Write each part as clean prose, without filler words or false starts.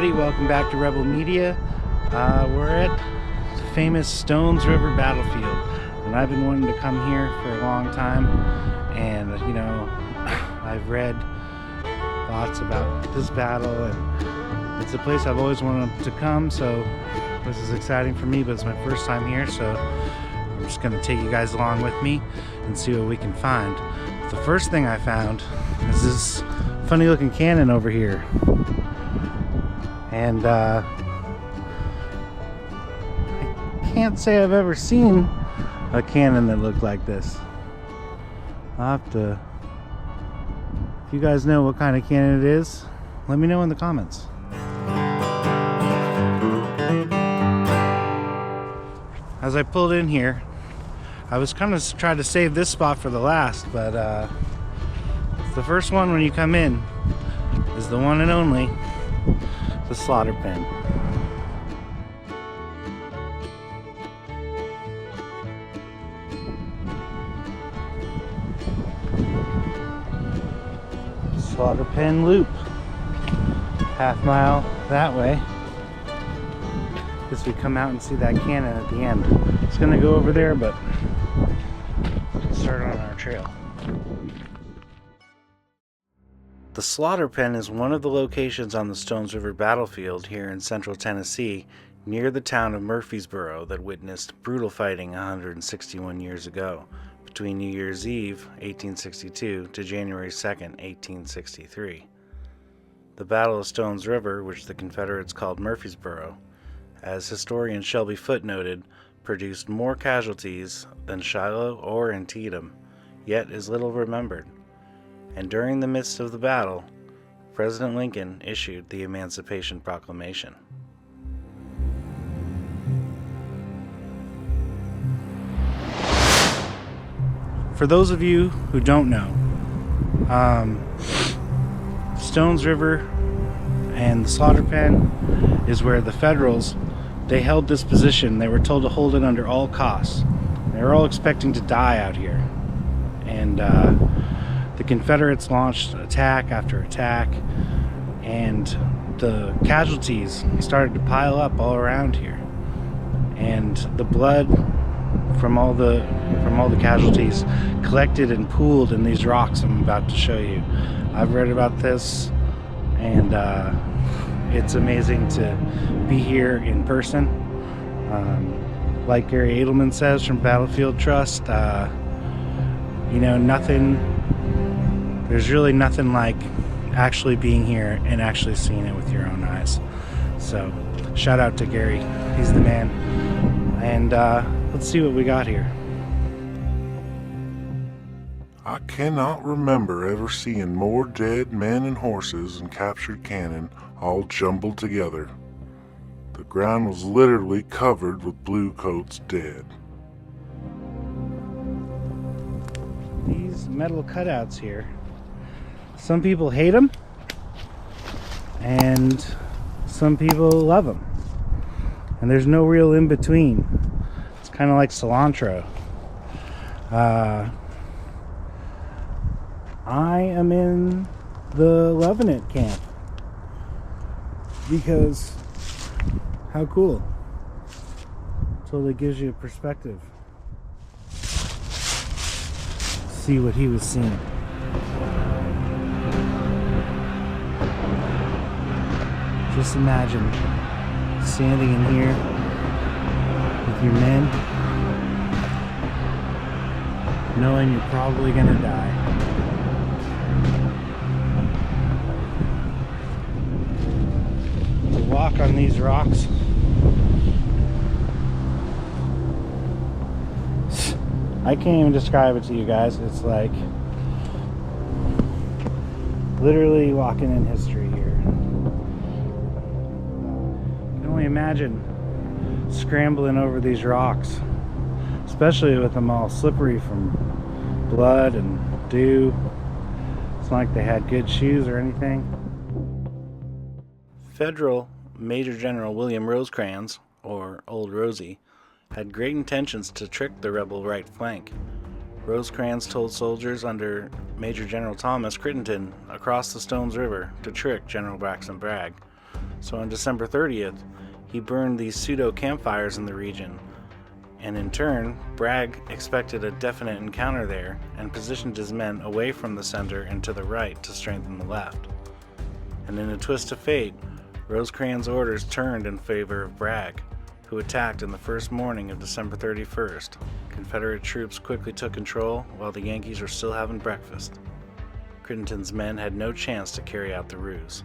everybody, welcome back to Rebel Media. We're at the famous Stones River battlefield, and I've been wanting to come here for a long time, and I've read lots about this battle, and it's a place I've always wanted to come, so this is exciting for me, but it's my first time here, so I'm just going to take you guys along with me and see what we can find. The first thing I found is this funny looking cannon over here. And I can't say I've ever seen a cannon that looked like this. I'll have to, if you guys know what kind of cannon it is, let me know in the comments. As I pulled in here, I was kind of trying to save this spot for the last, but the first one when you come in is the one and only, the slaughter pen. Slaughter pen loop. Half mile that way. Guess we come out and see that cannon at the end. It's gonna go over there, but let's start on our trail. The slaughter pen is one of the locations on the Stones River battlefield here in central Tennessee, near the town of Murfreesboro, that witnessed brutal fighting 161 years ago, between New Year's Eve, 1862, to January 2nd, 1863. The Battle of Stones River, which the Confederates called Murfreesboro, as historian Shelby Foote noted, produced more casualties than Shiloh or Antietam, yet is little remembered. And during the midst of the battle, President Lincoln issued the Emancipation Proclamation. For those of you who don't know, Stones River and the slaughter pen is where the Federals, they held this position. They were told to hold it under all costs. They were all expecting to die out here. And the Confederates launched attack after attack, and the casualties started to pile up all around here. And the blood from all the casualties collected and pooled in these rocks I'm about to show you. I've read about this, and it's amazing to be here in person. Like Gary Edelman says from Battlefield Trust, there's really nothing like actually being here and actually seeing it with your own eyes. So shout out to Gary, he's the man. And let's see what we got here. I cannot remember ever seeing more dead men and horses and captured cannon all jumbled together. The ground was literally covered with bluecoats dead. These metal cutouts here, some people hate them and some people love them, and there's no real in between. It's kind of like cilantro. I am in the loving it camp, because how cool. Totally gives you a perspective. See what he was seeing. Just imagine standing in here with your men, knowing you're probably gonna die. To walk on these rocks, I can't even describe it to you guys. It's like literally walking in history here. You can only imagine scrambling over these rocks, especially with them all slippery from blood and dew. It's not like they had good shoes or anything. Federal Major General William Rosecrans, or Old Rosie, had great intentions to trick the rebel right flank. Rosecrans told soldiers under Major General Thomas Crittenden across the Stones River to trick General Braxton Bragg, So on December 30th, he burned these pseudo campfires in the region, and in turn, Bragg expected a definite encounter there and positioned his men away from the center and to the right to strengthen the left. And in a twist of fate, Rosecrans' orders turned in favor of Bragg, who attacked in the first morning of December 31st. Confederate troops quickly took control while the Yankees were still having breakfast. Crittenden's men had no chance to carry out the ruse.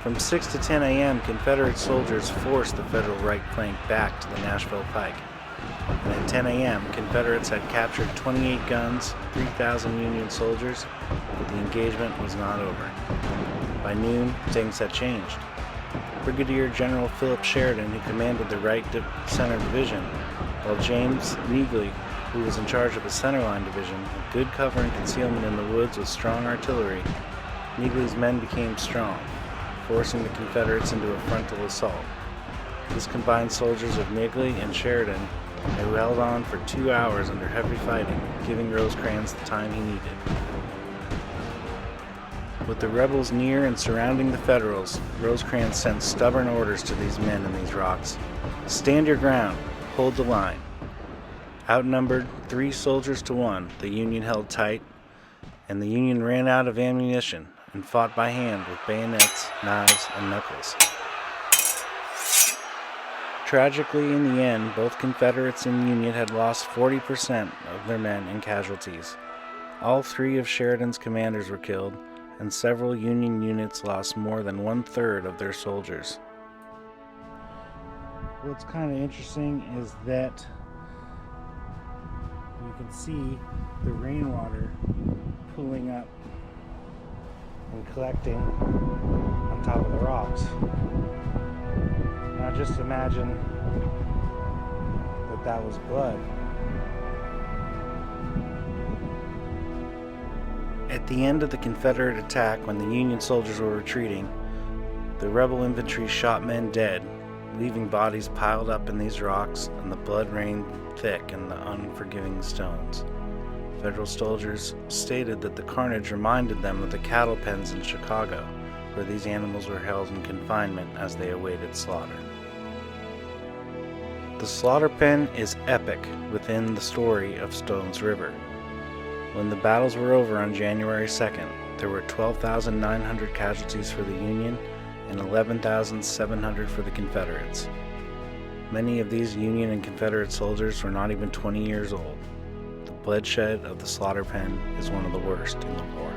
From 6 to 10 a.m., Confederate soldiers forced the Federal right flank back to the Nashville Pike. And at 10 a.m., Confederates had captured 28 guns, 3,000 Union soldiers, but the engagement was not over. By noon, things had changed. Brigadier General Philip Sheridan, who commanded the Right Center Division, while James Neagley, who was in charge of the Centerline Division, had good cover and concealment in the woods with strong artillery. Neagley's men became strong, forcing the Confederates into a frontal assault. This combined soldiers of Neagley and Sheridan, who held on for 2 hours under heavy fighting, giving Rosecrans the time he needed. With the rebels near and surrounding the Federals, Rosecrans sent stubborn orders to these men in these rocks. Stand your ground, hold the line. Outnumbered 3 soldiers to 1, the Union held tight, and the Union ran out of ammunition and fought by hand with bayonets, knives, and knuckles. Tragically, in the end, both Confederates and Union had lost 40% of their men in casualties. All 3 of Sheridan's commanders were killed, and several Union units lost more than 1/3 of their soldiers. What's kind of interesting is that you can see the rainwater pooling up and collecting on top of the rocks. Now just imagine that was blood. At the end of the Confederate attack, when the Union soldiers were retreating, the rebel infantry shot men dead, leaving bodies piled up in these rocks, and the blood rained thick in the unforgiving stones. Federal soldiers stated that the carnage reminded them of the cattle pens in Chicago, where these animals were held in confinement as they awaited slaughter. The slaughter pen is epic within the story of Stones River. When the battles were over on January 2nd, there were 12,900 casualties for the Union and 11,700 for the Confederates. Many of these Union and Confederate soldiers were not even 20 years old. The bloodshed of the slaughter pen is one of the worst in the war.